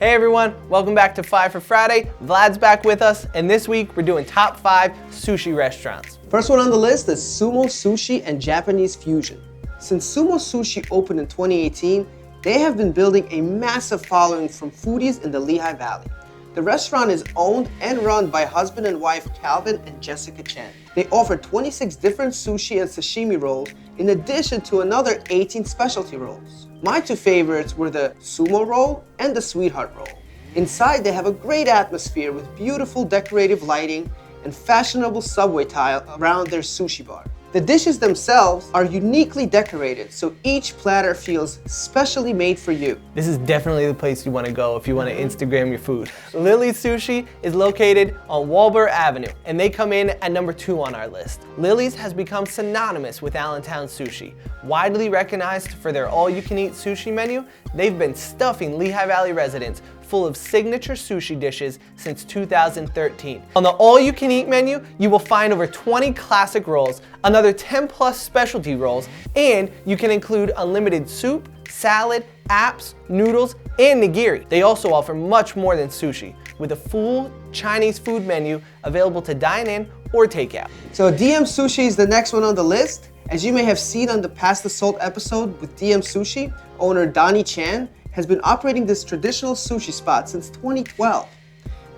Hey everyone, welcome back to 5 for Friday. Vlad's back with us, and this week we're doing top 5 sushi restaurants. First one on the list is Sumo Sushi and Japanese Fusion. Since Sumo Sushi opened in 2018, they have been building a massive following from foodies in the Lehigh Valley. The restaurant is owned and run by husband and wife Calvin and Jessica Chen. They offer 26 different sushi and sashimi rolls in addition to another 18 specialty rolls. My two favorites were the sumo roll and the sweetheart roll. Inside they have a great atmosphere with beautiful decorative lighting and fashionable subway tile around their sushi bar. The dishes themselves are uniquely decorated, so each platter feels specially made for you. This is definitely the place you want to go if you want to Instagram your food. Lillys Sushi is located on Walbur Avenue, and they come in at number 2 on our list. Lillys has become synonymous with Allentown sushi. Widely recognized for their all-you-can-eat sushi menu, they've been stuffing Lehigh Valley residents full of signature sushi dishes since 2013. On the all-you-can-eat menu, you will find over 20 classic rolls, another 10 plus specialty rolls, and you can include unlimited soup, salad, apps, noodles, and nigiri. They also offer much more than sushi, with a full Chinese food menu available to dine in or take out. So DM Sushi is the next one on the list. As you may have seen on the Past the Salt episode with DM Sushi, owner Donnie Chan has been operating this traditional sushi spot since 2012.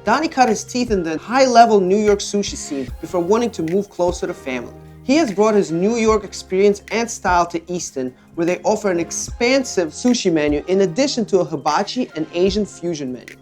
Donnie cut his teeth in the high-level New York sushi scene before wanting to move closer to family. He has brought his New York experience and style to Easton, where they offer an expansive sushi menu in addition to a hibachi and Asian fusion menu.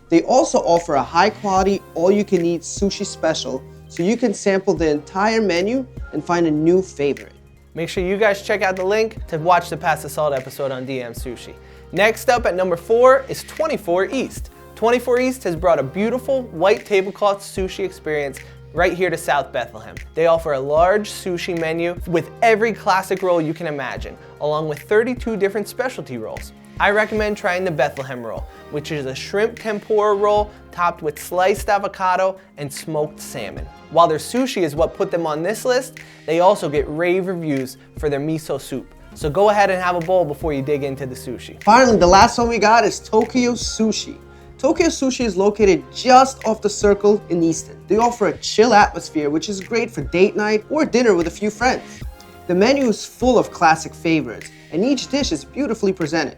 They also offer a high-quality, all-you-can-eat sushi special, so you can sample the entire menu and find a new favorite. Make sure you guys check out the link to watch the Past the Salt episode on DM Sushi. Next up at number 4 is 24 East. 24 East has brought a beautiful white tablecloth sushi experience right here to South Bethlehem. They offer a large sushi menu with every classic roll you can imagine, along with 32 different specialty rolls. I recommend trying the Bethlehem roll, which is a shrimp tempura roll topped with sliced avocado and smoked salmon. While their sushi is what put them on this list, they also get rave reviews for their miso soup. So go ahead and have a bowl before you dig into the sushi. Finally, the last one we got is Tokyo Sushi. Tokyo Sushi is located just off the circle in Easton. They offer a chill atmosphere, which is great for date night or dinner with a few friends. The menu is full of classic favorites, and each dish is beautifully presented.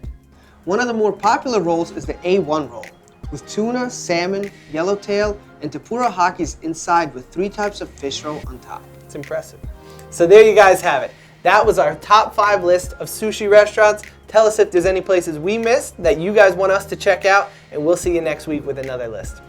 One of the more popular rolls is the A1 roll, with tuna, salmon, yellowtail, and tempura hakis inside with 3 types of fish roll on top. It's impressive. So there you guys have it. That was our top 5 list of sushi restaurants. Tell us if there's any places we missed that you guys want us to check out, and we'll see you next week with another list.